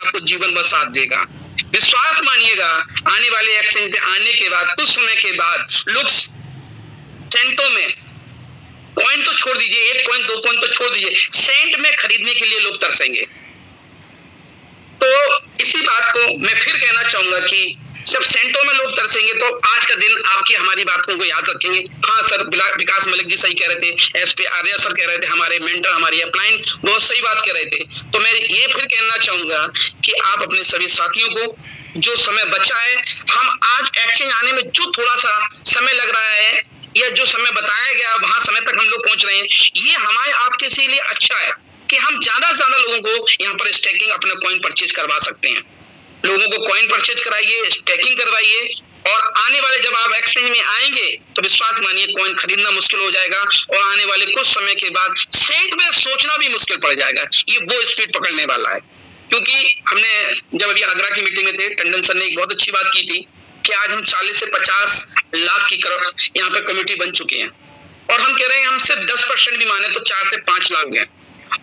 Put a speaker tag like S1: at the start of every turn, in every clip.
S1: आपको जीवन भर साथ देगा। विश्वास मानिएगा, आने वाले एक्सचेंज पे आने के बाद कुछ समय के बाद लोग सेंटों में, कॉइन तो छोड़ दीजिए, 1 कॉइन 2 कॉइन तो छोड़ दीजिए, सेंट में खरीदने के लिए लोग तरसेंगे। तो इसी बात को मैं फिर कहना चाहूंगा कि जब सेंटों में लोग तरसेंगे तो आज का दिन आपकी हमारी बातों को याद रखेंगे। हाँ सर, विकास मलिक जी सही कह रहे थे, एसपी आर्या सर कह रहे थे, हमारे मेंटर, हमारी अपलाइन बहुत सही बात कह रहे थे। तो मैं ये फिर कहना चाहूंगा कि आप अपने सभी साथियों को, जो समय बचा है, हम आज एक्सचेंज आने में जो थोड़ा सा समय लग रहा है या जो समय बताया गया वहां समय तक हम लोग पहुंच रहे हैं, ये हमारे आपके से लिए अच्छा है कि हम ज्यादा से ज्यादा लोगों को यहाँ पर स्टेकिंग अपने कॉइन परचेज करवा सकते हैं। लोगों को कॉइन परचेज कराइए, स्टेकिंग करवाइए, और आने वाले जब आप एक्सचेंज में आएंगे तो विश्वास मानिए कॉइन खरीदना मुश्किल हो जाएगा और आने वाले कुछ समय के बाद सेंट में सोचना भी मुश्किल पड़ जाएगा। ये वो स्पीड पकड़ने वाला है, क्योंकि हमने जब अभी आगरा की मीटिंग में थे, टंडन सर ने एक बहुत अच्छी बात की थी कि आज हम 40 से 50 लाख की यहाँ पे कमेटी बन चुके हैं, और हम कह रहे हैं हम सिर्फ 10% भी माने तो 4 से 5 लाख हैं,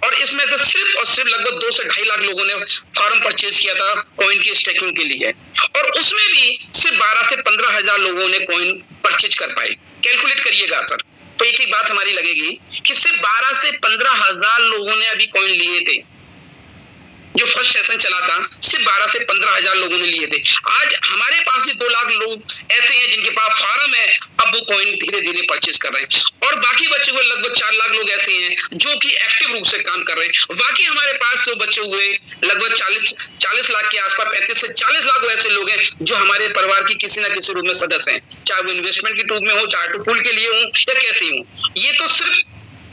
S1: और इसमें से सिर्फ और सिर्फ लगभग 2 से 2.5 लाख लोगों ने फॉर्म परचेज किया था कॉइन की स्टेकिंग के लिए, और उसमें भी सिर्फ 12 से 15 हजार लोगों ने कॉइन परचेज कर पाए। कैलकुलेट करिएगा सर, तो एक बात हमारी लगेगी कि सिर्फ 12 से 15 हजार लोगों ने अभी कॉइन लिए थे। जो फर्स्ट सेशन चला था सिर्फ 12 से 15 हजार लोगों ने लिए थे। आज हमारे पास ही 2 लाख लोग ऐसे हैं जिनके पास फार्म है, अब वो कॉइन धीरे धीरे परचेज कर रहे हैं, और बाकी बचे हुए लगभग 4 लाख लोग ऐसे हैं जो कि एक्टिव रूप से काम कर रहे हैं। बाकी हमारे पास जो बचे हुए लगभग 40 लाख के आसपास, 35 से 40 लाख ऐसे लोग हैं जो हमारे परिवार की किसी न किसी रूप में सदस्य हैं, चाहे वो इन्वेस्टमेंट के रूप में हो, चाहे तो पुल के लिए हो या कैसे हो। ये तो सिर्फ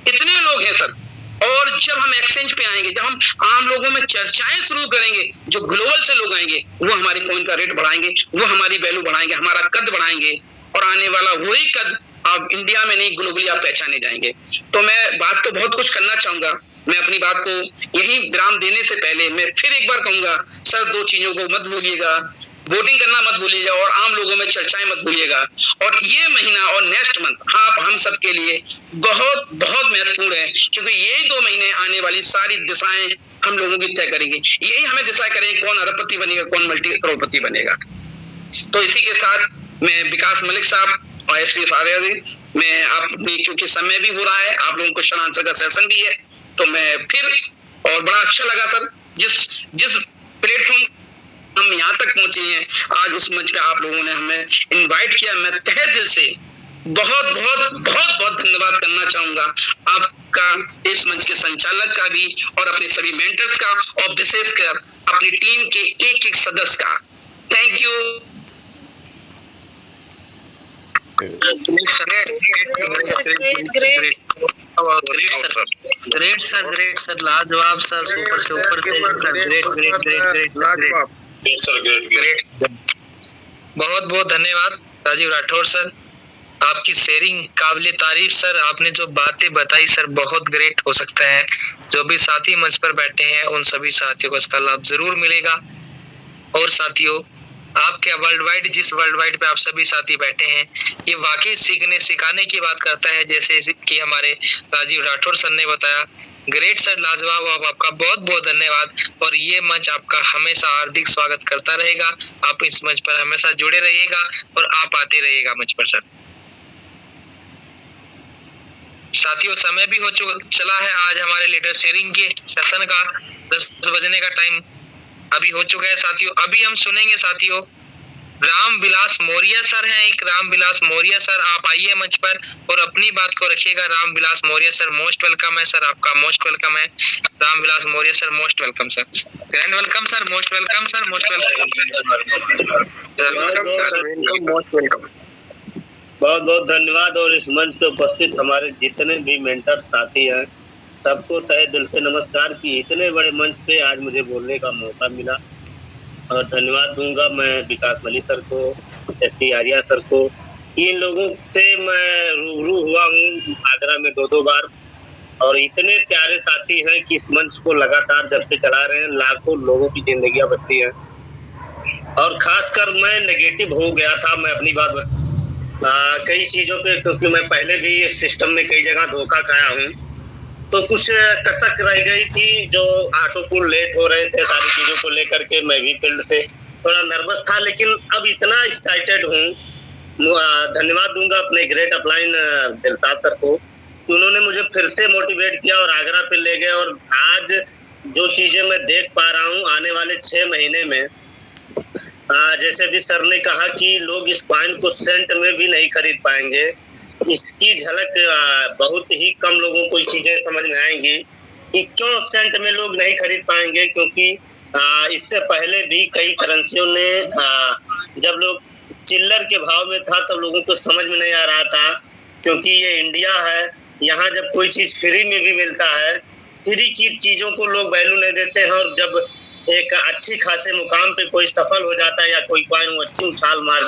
S1: इतने लोग हैं सर। और जब हम एक्सचेंज पे आएंगे, जब हम आम लोगों में चर्चाएं शुरू करेंगे, जो ग्लोबल से लोग आएंगे वो हमारी कॉइन का रेट बढ़ाएंगे, वो हमारी वैल्यू बढ़ाएंगे, हमारा कद बढ़ाएंगे, और आने वाला वही कद अब इंडिया में नहीं ग्लोबली आप पहचाने जाएंगे। तो मैं बात तो बहुत कुछ करना चाहूंगा, मैं अपनी बात को यही विराम देने से पहले मैं फिर एक बार कहूंगा सर, 2 चीजों को मत भूलिएगा, वोटिंग करना मत भूलिएगा और आम लोगों में चर्चाएं मत भूलिएगा। और ये महीना और नेक्स्ट मंथ आप हम सब के लिए बहुत बहुत महत्वपूर्ण है, क्योंकि यही 2 महीने आने वाली सारी दिशाएं हम लोगों की तय करेंगे, यही हमें दिशा करेंगे कौन अरबपति बनेगा, कौन मल्टी करोड़पति बनेगा। तो इसी के साथ मैं विकास मलिक साहब और एसपी आर्या जी, मैं अपनी, क्योंकि समय भी हो रहा है, आप लोगों को क्वेश्चन आंसर का सेशन भी है, तो मैं फिर, और बड़ा अच्छा लगा सर जिस प्लेटफॉर्म हम यहाँ तक पहुंचे हैं आज, उस मंच पे आप लोगों ने हमें इनवाइट किया। मैं तहे दिल से बहुत बहुत बहुत बहुत धन्यवाद करना चाहूंगा आपका, इस मंच के संचालक का भी, और अपने सभी मेंटर्स का, और विशेषकर अपनी टीम के एक एक सदस्य का। Thank you.
S2: ग्रेट सर, लाजवाब सर, सुपर से ऊपर ग्रेट। बहुत बहुत धन्यवाद राजीव राठौर सर, आपकी शेयरिंग काबिले तारीफ सर। आपने जो बातें बताई सर बहुत ग्रेट। हो सकता है जो भी साथी मंच पर बैठे हैं उन सभी साथियों को इसका लाभ जरूर मिलेगा। और साथियों, आपके वर्ल्ड वाइड, जिस वर्ल्ड वाइड पे आप सभी साथी बैठे हैं, ये वाकई सीखने सिखाने की बात करता है, जैसे कि हमारे राजीव राठौर सर ने बताया। ग्रेट सर, लाजवाब, आपका बहुत बहुत धन्यवाद। और ये मंच आपका हमेशा हार्दिक स्वागत करता रहेगा। आप इस मंच पर हमेशा जुड़े रहिएगा और आप आते रहिएगा मंच पर सर। साथियों, समय भी हो चला है, आज हमारे लीडर शेयरिंग के सेशन का 10 बजने का टाइम अभी हो चुका है साथियों। अभी हम सुनेंगे साथियों, राम विलास मौर्य सर हैं, एक राम विलास मौर्य सर, आप आइए मंच पर और अपनी बात को रखिएगा। Ram Vilas Maurya sir, most welcome है सर, आपका मोस्ट वेलकम है। Ram Vilas Maurya sir, most welcome sir, grand welcome sir, most welcome sir, most welcome.
S3: बहुत बहुत धन्यवाद। और इस मंच पे उपस्थित हमारे जितने भी मेंटर साथी हैं सबको तहे दिल से नमस्कार कि इतने बड़े मंच पे आज मुझे बोलने का मौका मिला। और धन्यवाद दूंगा मैं विकास मलिक सर को, एसपी आर्या सर को। इन लोगों से मैं रूबरू हुआ हूँ आगरा में 2-2 बार, और इतने प्यारे साथी हैं कि इस मंच को लगातार जब से चला रहे हैं लाखों लोगों की जिंदगियां बचती हैं। और खासकर मैं नेगेटिव हो गया था, मैं अपनी बात कई चीज़ों पे, क्योंकि मैं पहले भी इस सिस्टम में कई जगह धोखा खाया हूँ। तो कुछ कसक रह गई थी, जो ऑटो पुल लेट हो रहे थे, सारी चीजों को लेकर के मैं भी फील्ड से थोड़ा नर्वस था, लेकिन अब इतना एक्साइटेड हूँ। धन्यवाद दूंगा अपने ग्रेट अपलाइन दिलसाद सर को, कि उन्होंने मुझे फिर से मोटिवेट किया और आगरा पे ले गए। और आज जो चीजें मैं देख पा रहा हूँ आने वाले 6 महीने में, जैसे भी सर ने कहा कि लोग इस कॉइन को सेंट में भी नहीं खरीद पाएंगे, इसकी झलक बहुत ही कम लोगों को चीजें समझ में आएंगी कि क्यों सेंट में लोग नहीं खरीद पाएंगे। क्योंकि इससे पहले भी कई करेंसियों ने जब लोग चिल्लर के भाव में था तब लोगों को समझ में नहीं आ रहा था, क्योंकि ये इंडिया है, यहाँ जब कोई चीज फ्री में भी मिलता है, फ्री की चीजों को लोग वैल्यू नहीं देते हैं। और जब एक अच्छी खासे मुकाम पे कोई सफल हो जाता है या कोई कॉइन अच्छी उछाल मार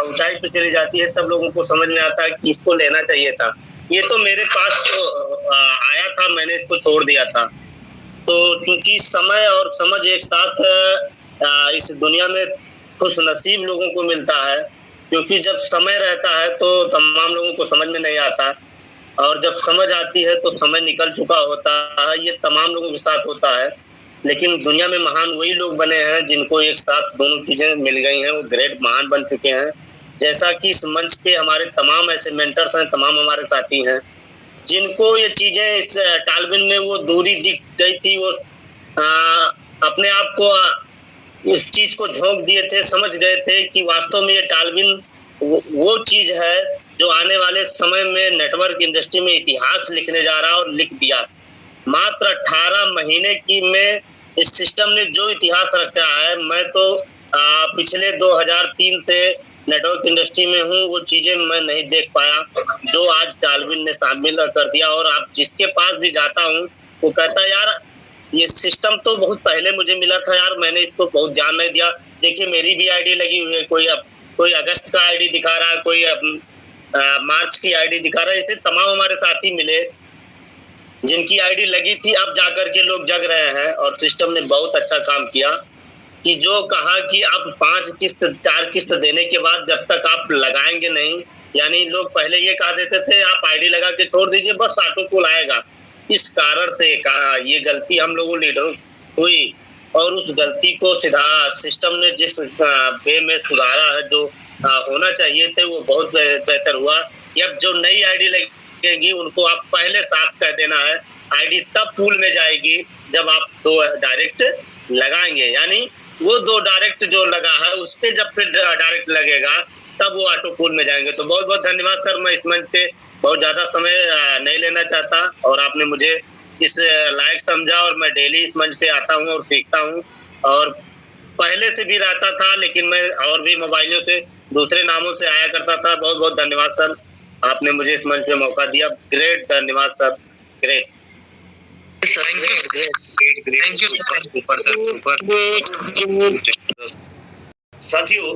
S3: ऊंचाई पे चली जाती है, तब लोगों को समझ में आता है कि इसको लेना चाहिए था। ये तो मेरे पास आया था, मैंने इसको छोड़ दिया था। तो क्योंकि समय और समझ एक साथ इस दुनिया में खुश नसीब लोगों को मिलता है, क्योंकि जब समय रहता है तो तमाम लोगों को समझ में नहीं आता, और जब समझ आती है तो समय निकल चुका होता है। ये तमाम लोगों के साथ होता है, लेकिन दुनिया में महान वही लोग बने हैं जिनको एक साथ दोनों चीजें मिल गई हैं, वो ग्रेट महान बन चुके हैं। जैसा कि इस मंच पे हमारे तमाम ऐसे मेंटर्स हैं, तमाम हमारे साथी हैं, जिनको ये चीजें इस टालबिन में वो दूरी दिख गई थी, वो अपने आप को इस चीज को झोंक दिए थे, समझ गए थे कि वास्तव में ये टालबिन वो चीज है जो आने वाले समय में नेटवर्क इंडस्ट्री में इतिहास लिखने जा रहा है, और लिख दिया। मात्र 18 महीने की में इस सिस्टम ने जो इतिहास रखा है, मैं तो पिछले 2003 से नेटवर्क इंडस्ट्री में हूँ, वो चीजें मैं नहीं देख पाया जो आज टालबिन ने शामिल कर दिया। और आप जिसके पास भी जाता हूँ वो कहता है यार ये सिस्टम तो बहुत पहले मुझे मिला था यार, मैंने इसको बहुत ध्यान नहीं दिया। देखिए मेरी भी आईडी लगी हुई है, कोई अगस्त का आईडी दिखा रहा है, कोई मार्च की आईडी दिखा रहा है। ऐसे तमाम हमारे साथी मिले जिनकी आईडी लगी थी, अब जाकर के लोग जग रहे हैं। और सिस्टम ने बहुत अच्छा काम किया कि जो कहा कि आप 5 किस्त 4 किस्त देने के बाद जब तक आप लगाएंगे नहीं, यानी लोग पहले ये कहा देते थे आप आईडी लगा के छोड़ दीजिए बस ऑटो पुल आएगा। इस कारण से ये गलती हम लोगों लीडरों हुई, और उस गलती को सीधा सिस्टम ने जिस वे में सुधारा है, जो होना चाहिए थे, वो बहुत बेहतर हुआ। अब जो नई आईडी लगेगी उनको आप पहले साफ कह देना है, आईडी तब पूल में जाएगी जब आप 2 डायरेक्ट लगाएंगे, यानी वो 2 डायरेक्ट जो लगा है उस पे जब फिर डायरेक्ट लगेगा तब वो ऑटो पूल में जाएंगे। तो बहुत बहुत धन्यवाद सर, मैं इस मंच पे बहुत ज्यादा समय नहीं लेना चाहता, और आपने मुझे इस लायक समझा, और मैं डेली इस मंच पे आता हूँ और सीखता हूँ, और पहले से भी रहता था, लेकिन मैं और भी मोबाइलों से दूसरे नामों से आया करता था। बहुत बहुत धन्यवाद सर, आपने मुझे इस मंच पे मौका दिया। ग्रेट, धन्यवाद सर, ग्रेट।
S4: साथियों,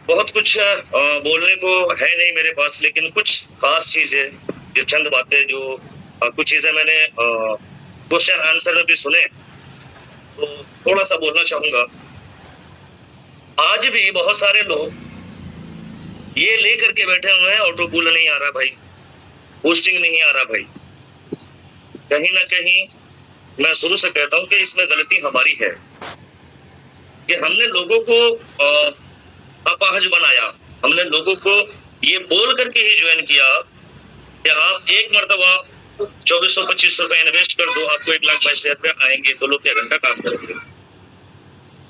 S4: बहुत कुछ बोलने को है नहीं मेरे पास, लेकिन कुछ खास चीजें, जो चंद बातें, जो कुछ चीजें मैंने क्वेश्चन आंसर में भी सुने, तो थोड़ा सा बोलना चाहूंगा। आज भी बहुत सारे लोग ये लेकर के बैठे हुए हैं ऑटो पुल नहीं आ रहा भाई, पोस्टिंग नहीं आ रहा भाई। कहीं ना कहीं मैं शुरू से कहता हूं कि इसमें गलती हमारी है कि हमने लोगों को अपाहज बनाया, हमने लोगों को ये बोल करके ही ज्वाइन किया कि आप एक मर्तबा 2400-2500 रुपए इन्वेस्ट कर दो, आपको 1,62,000 रुपए आएंगे, तो लोग क्या घंटा काम करेंगे,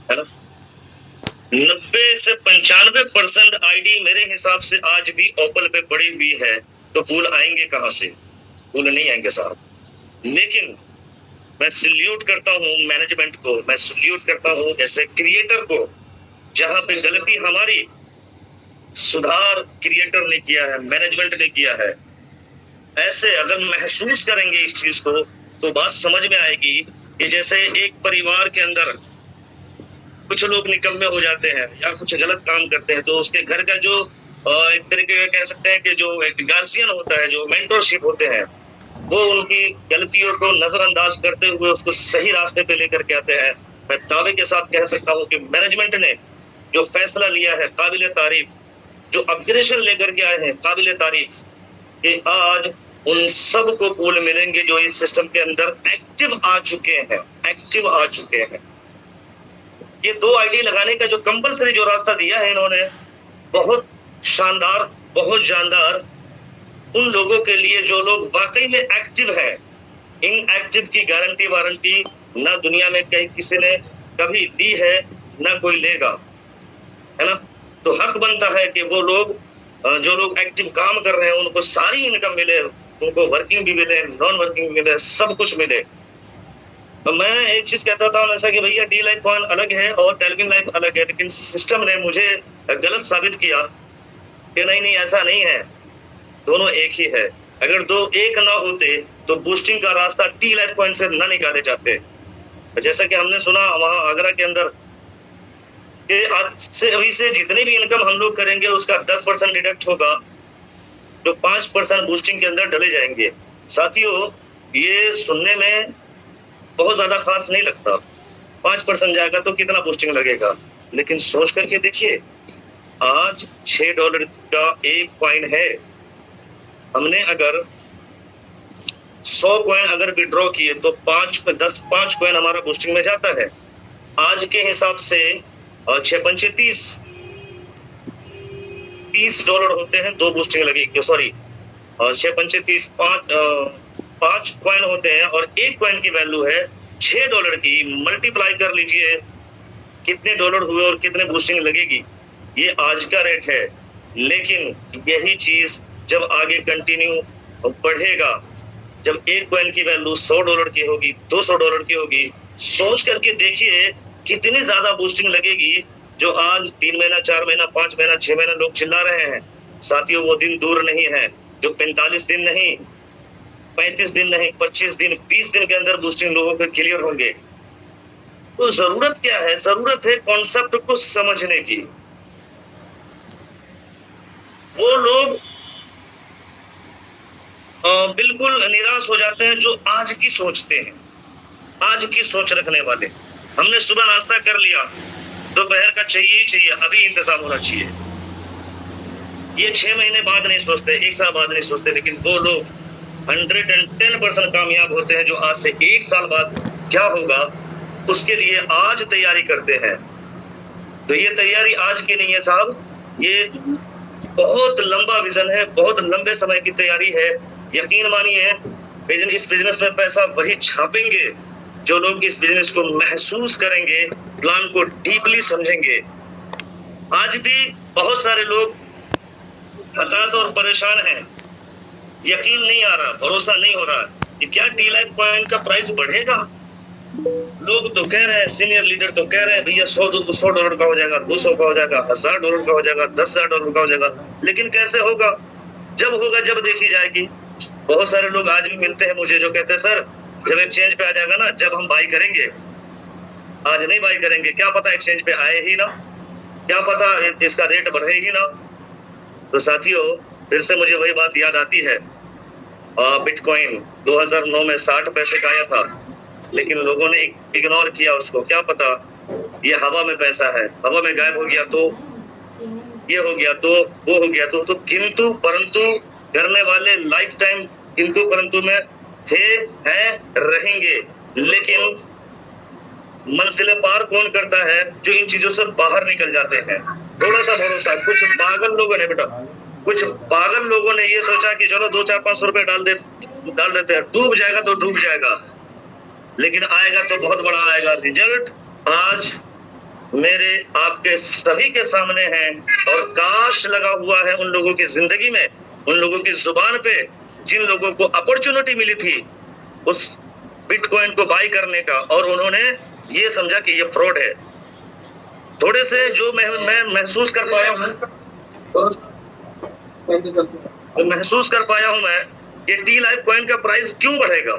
S4: है ना। 90 से 95% आईडी मेरे हिसाब से आज भी ओपन पे पड़ी हुई है, तो पुल आएंगे कहां से? पुल नहीं आएंगे साहब। लेकिन मैं सल्यूट करता हूं मैनेजमेंट को, मैं सल्यूट करता हूं ऐसे क्रिएटर को, जहां पे गलती हमारी, सुधार क्रिएटर ने किया है, मैनेजमेंट ने किया है। ऐसे अगर महसूस करेंगे इस चीज को, तो बात समझ में आएगी कि जैसे एक परिवार के अंदर कुछ लोग निकम्मे हो जाते हैं या कुछ गलत काम करते हैं, तो उसके घर का जो एक तरीके का कह सकते हैं कि जो एक गार्जियन होता है, जो मेंटरशिप होते हैं, वो उनकी गलतियों को नजरअंदाज करते हुए उसको सही रास्ते पे लेकर के आते हैं। मैं दावे के साथ कह सकता हूँ कि मैनेजमेंट ने जो फैसला लिया है काबिले तारीफ, जो अपग्रेडेशन लेकर के आए हैं काबिले तारीफ, कि आज उन सब को पूल मिलेंगे जो इस सिस्टम के अंदर एक्टिव आ चुके हैं। ये 2 आईडी लगाने का जो कंपलसरी जो रास्ता दिया है इन्होंने, बहुत शानदार, बहुत जानदार। उन लोगों के लिए जो लोग वाकई में एक्टिव है, इन एक्टिव की गारंटी वारंटी ना दुनिया में कहीं किसी ने कभी दी है, ना कोई लेगा, है ना। तो हक बनता है कि वो लोग जो लोग एक्टिव काम कर रहे हैं उनको सारी इनकम मिले, उनको वर्किंग भी मिले, नॉन वर्किंग भी मिले, सब कुछ मिले। तो मैं एक चीज कहता था हमेशा कि भैया डी लाइफ कॉइन अलग है और डेल्फिन लाइफ अलग है, लेकिन सिस्टम ने मुझे गलत साबित किया कि नहीं ऐसा नहीं है, दोनों एक ही है। अगर दो एक ना होते तो बूस्टिंग का रास्ता टी लाइफ कॉइन से ना निकाले जाते। जैसा कि हमने सुना वहां आगरा के अंदर कि आज से अभी से जितनी भी इनकम हम लोग करेंगे उसका 10% डिडक्ट होगा, जो 5% बूस्टिंग के अंदर डले जाएंगे। साथियों, ये सुनने में बहुत ज्यादा खास नहीं लगता, 5% जाएगा तो कितना बूस्टिंग लगेगा, लेकिन सोच करके देखिए, आज $6 का एक कॉइन है। हमने अगर 100 कॉइन अगर विड्रॉ किए तो 5 कॉइन हमारा बूस्टिंग में जाता है। आज के हिसाब से 6 $30 होते हैं, 2 बूस्टिंग लगेगी, सॉरी 6 30 5 कॉइन होते हैं और एक कॉइन की वैल्यू है $6 की। मल्टीप्लाई कर लीजिए कितने डॉलर हुए और कितने बूस्टिंग लगेगी, ये आज का रेट है। लेकिन यही चीज जब आगे कंटिन्यू बढ़ेगा, जब एक कॉइन की वैल्यू $100 की होगी, $200 की होगी, सोच करके देखिए कितनी ज्यादा बूस्टिंग लगेगी। जो आज 3 महीना, 4 महीना, 5 महीना, 6 महीना लोग चिल्ला रहे हैं, साथियों वो दिन दूर नहीं है जो 45 दिन नहीं, 35 दिन नहीं, 25 दिन, 20 दिन के अंदर बूस्टिंग लोगों के क्लियर होंगे। तो जरूरत क्या है? जरूरत है कॉन्सेप्ट को समझने की। वो लोग बिल्कुल निराश हो जाते हैं जो आज की सोचते हैं, आज की सोच रखने वाले। हमने सुबह नाश्ता कर लिया, दोपहर का चाहिए ही चाहिए, अभी इंतजाम होना चाहिए। ये 6 महीने बाद नहीं सोचते, 1 साल बाद नहीं सोचते, लेकिन वो लोग 110% कामयाब होते हैं जो आज से 1 साल बाद क्या होगा उसके लिए आज तैयारी करते हैं। तो ये तैयारी आज की नहीं है साहब, ये बहुत लंबा विजन है, बहुत लंबे समय की तैयारी है। यकीन मानिए, इस बिजनेस में पैसा वही छापेंगे जो लोग इस बिजनेस को महसूस करेंगे, प्लान को डीपली समझेंगे। आज भी बहुत सारे लोग हताश और परेशान हैं, यकीन नहीं आ रहा, भरोसा नहीं हो रहा कि क्या टी लाइफ कॉइन का प्राइस बढ़ेगा। लोग तो कह रहे हैं, सीनियर लीडर तो कह रहे हैं भैया $100 का हो जाएगा, 200 का हो जाएगा, $1000 का हो जाएगा, $10,000 का हो जाएगा। लेकिन कैसे होगा? जब देखी जाएगी। बहुत सारे लोग आज भी मिलते हैं मुझे जो कहते हैं सर जब एक्सचेंज पे आ जाएगा ना, जब हम बाई करेंगे, आज नहीं बाई करेंगे, क्या पता एक्सचेंज पे आए ही ना, क्या पता इसका रेट बढ़े ही ना। तो साथियों, फिर से मुझे वही बात याद आती है, बिटकॉइन 2009 में 60 पैसे का आया था, लेकिन लोगों ने इग्नोर किया उसको। क्या पता ये हवा में पैसा है, हवा में गायब हो गया तो ये हो गया तो वो हो गया तो किंतु परंतु करने वाले लाइफ टाइम किंतु परंतु में थे, हैं, रहेंगे। लेकिन मंजिलें पार कौन करता है? जो इन चीजों से बाहर निकल जाते हैं। थोड़ा सा भरोसा। कुछ पागल लोगों ने कुछ पागल लोगों ने ये सोचा कि चलो 200-400 रुपए डाल देते हैं, डूब जाएगा तो डूब जाएगा, लेकिन आएगा तो बहुत बड़ा आएगा। रिजल्ट आज मेरे आपके सभी के सामने है और काश लगा हुआ है उन लोगों की जिंदगी में, उन लोगों की जुबान पे, जिन लोगों को अपॉर्चुनिटी मिली थी उस बिटकॉइन को बाई करने का और उन्होंने ये समझा कि ये फ्रॉड है। थोड़े से जो मैं महसूस कर पाया हूं मैं कि टी लाइफ कॉइन का प्राइस क्यों बढ़ेगा,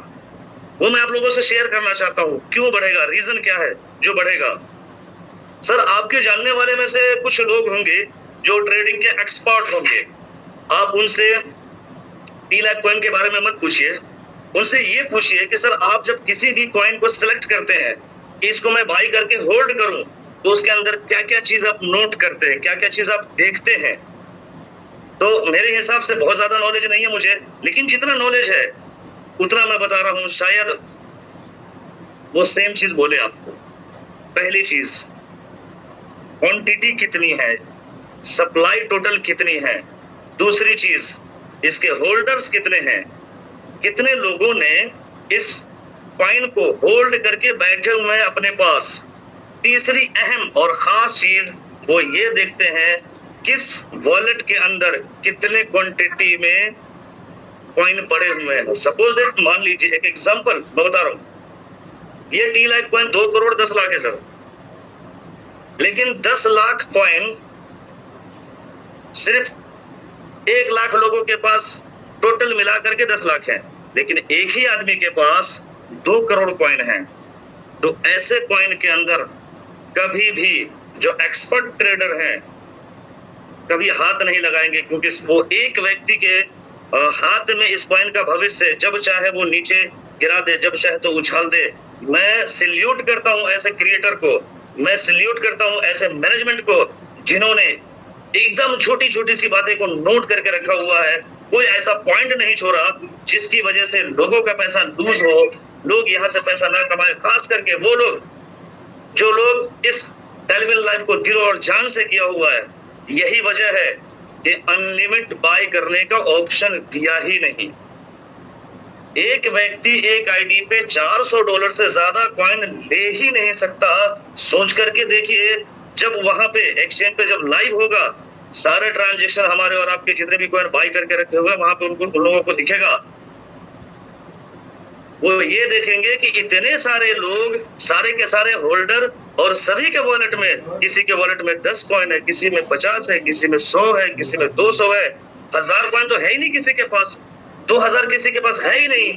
S4: वो मैं आप लोगों से शेयर करना चाहता हूं। क्यों बढ़ेगा, रीजन क्या है जो बढ़ेगा? सर, आपके जानने वाले में से कुछ लोग होंगे जो ट्रेडिंग के एक्सपर्ट होंगे, आप उनसे टी लाइफ कॉइन के बारे में मत पूछिए, उनसे ये पूछिए कि सर आप जब किसी भी कॉइन को सिलेक्ट करते हैं, इसको मैं बाई करके होल्ड करूं, तो उसके अंदर क्या क्या चीज आप नोट करते हैं, क्या क्या चीज आप देखते हैं। तो मेरे हिसाब से बहुत ज्यादा नॉलेज नहीं है मुझे, लेकिन जितना नॉलेज है उतना मैं बता रहा हूँ। शायद वो सेम चीज बोले आपको। पहली चीज, क्वांटिटी कितनी है, सप्लाई टोटल कितनी है। दूसरी चीज, इसके होल्डर्स कितने हैं, कितने लोगों ने इस कॉइन को होल्ड करके बैठे हुए हैं अपने पास। तीसरी अहम और खास चीज वो ये देखते हैं किस वॉलेट के अंदर कितने क्वांटिटी में कॉइन पड़े हुए हैं। सपोज दैट, मान लीजिए एक एग्जांपल मैं बता रहा हूं, ये tea life coin 2 crore 10 lakh है सर, लेकिन 10 लाख कॉइन सिर्फ 1 लाख लोगों के पास टोटल मिला करके 10 लाख है, लेकिन एक ही आदमी के पास 2 करोड़ कॉइन है। तो ऐसे कॉइन के अंदर कभी भी जो एक्सपर्ट ट्रेडर हैं कभी हाथ नहीं लगाएंगे, क्योंकि वो एक व्यक्ति के हाथ में इस कॉइन का भविष्य, जब चाहे वो नीचे गिरा दे, जब चाहे तो उछाल दे। मैं सैल्यूट करता हूं ऐसे क्रिएटर को, मैं सैल्यूट करता हूं ऐसे मैनेजमेंट को जिन्होंने एकदम छोटी छोटी सी बातें को नोट करके रखा हुआ है। कोई ऐसा पॉइंट नहीं छोड़ा जिसकी वजह से लोगों का पैसा लूज हो, लोग यहाँ से पैसा ना कमाए। खास करके वो लोग जो लोग इस टेलविल लाइफ को दिल और जान से किया हुआ है। यही वजह है कि अनलिमिट बाय करने का ऑप्शन दिया ही नहीं। एक व्यक्ति एक आईडी पे $400 से ज्यादा कॉइन ले ही नहीं सकता। सोच करके देखिए, जब वहां पे एक्सचेंज पे जब लाइव होगा, सारे ट्रांजैक्शन हमारे और आपके जितने भी कॉइन बाय करके रखे हुए वहां पे उन लोगों को दिखेगा। वो ये देखेंगे कि इतने सारे लोग, सारे के सारे होल्डर, और सभी के वॉलेट में, किसी के वॉलेट में 10 कॉइन है, किसी में 50 है, किसी में 100 है, किसी में 200 है, 1000 कॉइन तो है ही नहीं किसी के पास, 2000 किसी के पास है ही नहीं।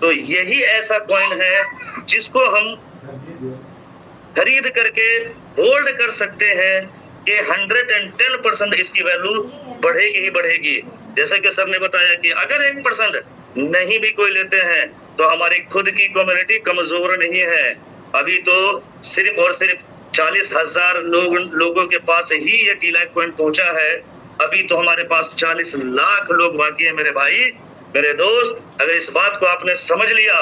S4: तो यही ऐसा कॉइन है जिसको हम खरीद करके होल्ड कर सकते हैं कि 110% इसकी वैल्यू बढ़ेगी ही बढ़ेगी। जैसे कि सर ने बताया कि अगर 1% नहीं भी कोई लेते हैं तो हमारी खुद की कम्युनिटी कमजोर नहीं है। अभी तो सिर्फ और सिर्फ 40,000 लोगों के पास ही ये टी लाइफ कॉइन पहुंचा है। अभी तो हमारे पास 40 लाख लोग बाकी है। मेरे भाई, मेरे दोस्त, अगर इस बात को आपने समझ लिया,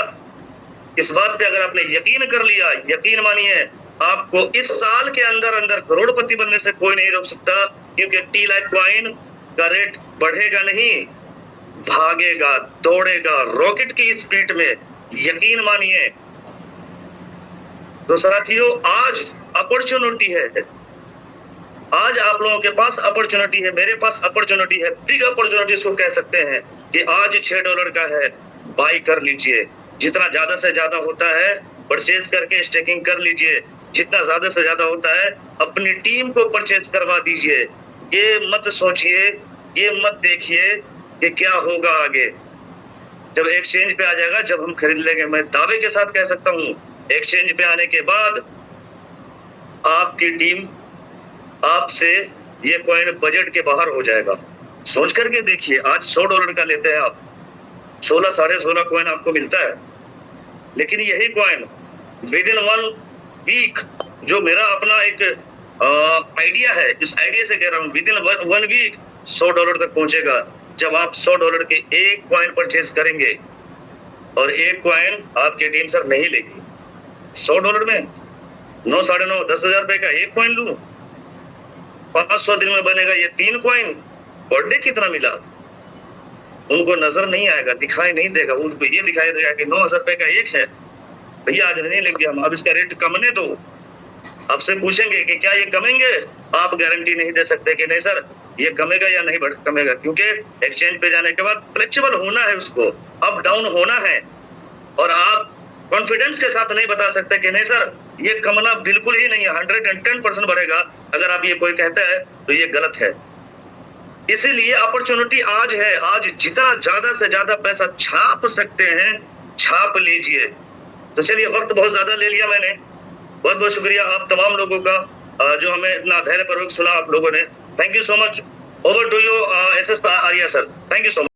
S4: इस बात पे अगर आपने यकीन कर लिया, यकीन मानिए आपको इस साल के अंदर अंदर करोड़पति बनने से कोई नहीं रोक सकता, क्योंकि टी लाइफ कॉइन का रेट बढ़ेगा नहीं, भागेगा, दौड़ेगा रॉकेट की स्पीड में, यकीन मानिए। तो साथियों, आज अपॉर्चुनिटी है, आज आप लोगों के पास अपॉर्चुनिटी है, मेरे पास अपॉर्चुनिटी है, बिग अपॉर्चुनिटी इसको कह सकते हैं कि आज $6 का है, बाई कर लीजिए। जितना ज्यादा से ज्यादा होता है परचेज करके स्टेकिंग कर लीजिए, जितना ज्यादा से ज्यादा होता है अपनी टीम को परचेज करवा दीजिए। ये मत सोचिए, ये मत देखिए कि क्या होगा आगे जब एक्सचेंज पे आ जाएगा, जब हम खरीद लेंगे। मैं दावे के साथ कह सकता हूँ, एक्सचेंज पे आने के बाद आपकी टीम आपसे ये कॉइन बजट के बाहर हो जाएगा। सोच करके देखिए, आज $100 का लेते हैं आप, 16 साढ़े 16 कॉइन आपको मिलता है, लेकिन यही कॉइन विद इन 1 वीक, जो मेरा अपना एक आइडिया है, इस आइडिया से कह रहा हूँ, विद इन 1 वीक $100 तक पहुंचेगा। जब आप $100 के एक कॉइन परचेज करेंगे और एक कॉइन आपकी टीम सर नहीं लेगी, $100 में 9 साढ़े 9 10,000 रुपए का एक कॉइन लूं, 500 दिन में बनेगा ये 3 कॉइन। पर डे कितना मिला उनको नजर नहीं आएगा, दिखाई नहीं देगा। उनको ये दिखाई देगा कि 9,000 रुपए का एक है, भैया आज नहीं लेंगे हम, अब इसका रेट कमने दो। आपसे पूछेंगे कि क्या ये कमेंगे, आप गारंटी नहीं दे सकते कि नहीं सर ये कमेगा या नहीं कमेगा, क्योंकि एक्सचेंज पे जाने के बाद फ्लेक्सिबल होना है, उसको अप डाउन होना है। और आप कॉन्फिडेंस के साथ नहीं बता सकते कि नहीं सर ये कमना बिल्कुल ही नहीं है, 110% बढ़ेगा। अगर आप ये कोई कहता है तो ये गलत है। इसीलिए अपॉर्चुनिटी आज है, आज जितना ज्यादा से ज्यादा पैसा छाप सकते हैं छाप लीजिए। तो चलिए, वक्त बहुत ज्यादा ले लिया मैंने, बहुत बहुत शुक्रिया आप तमाम लोगों का जो हमें इतना धैर्यपूर्वक सुना आप लोगों ने। Thank you so much. Over to you SS Arya sir, thank you so much.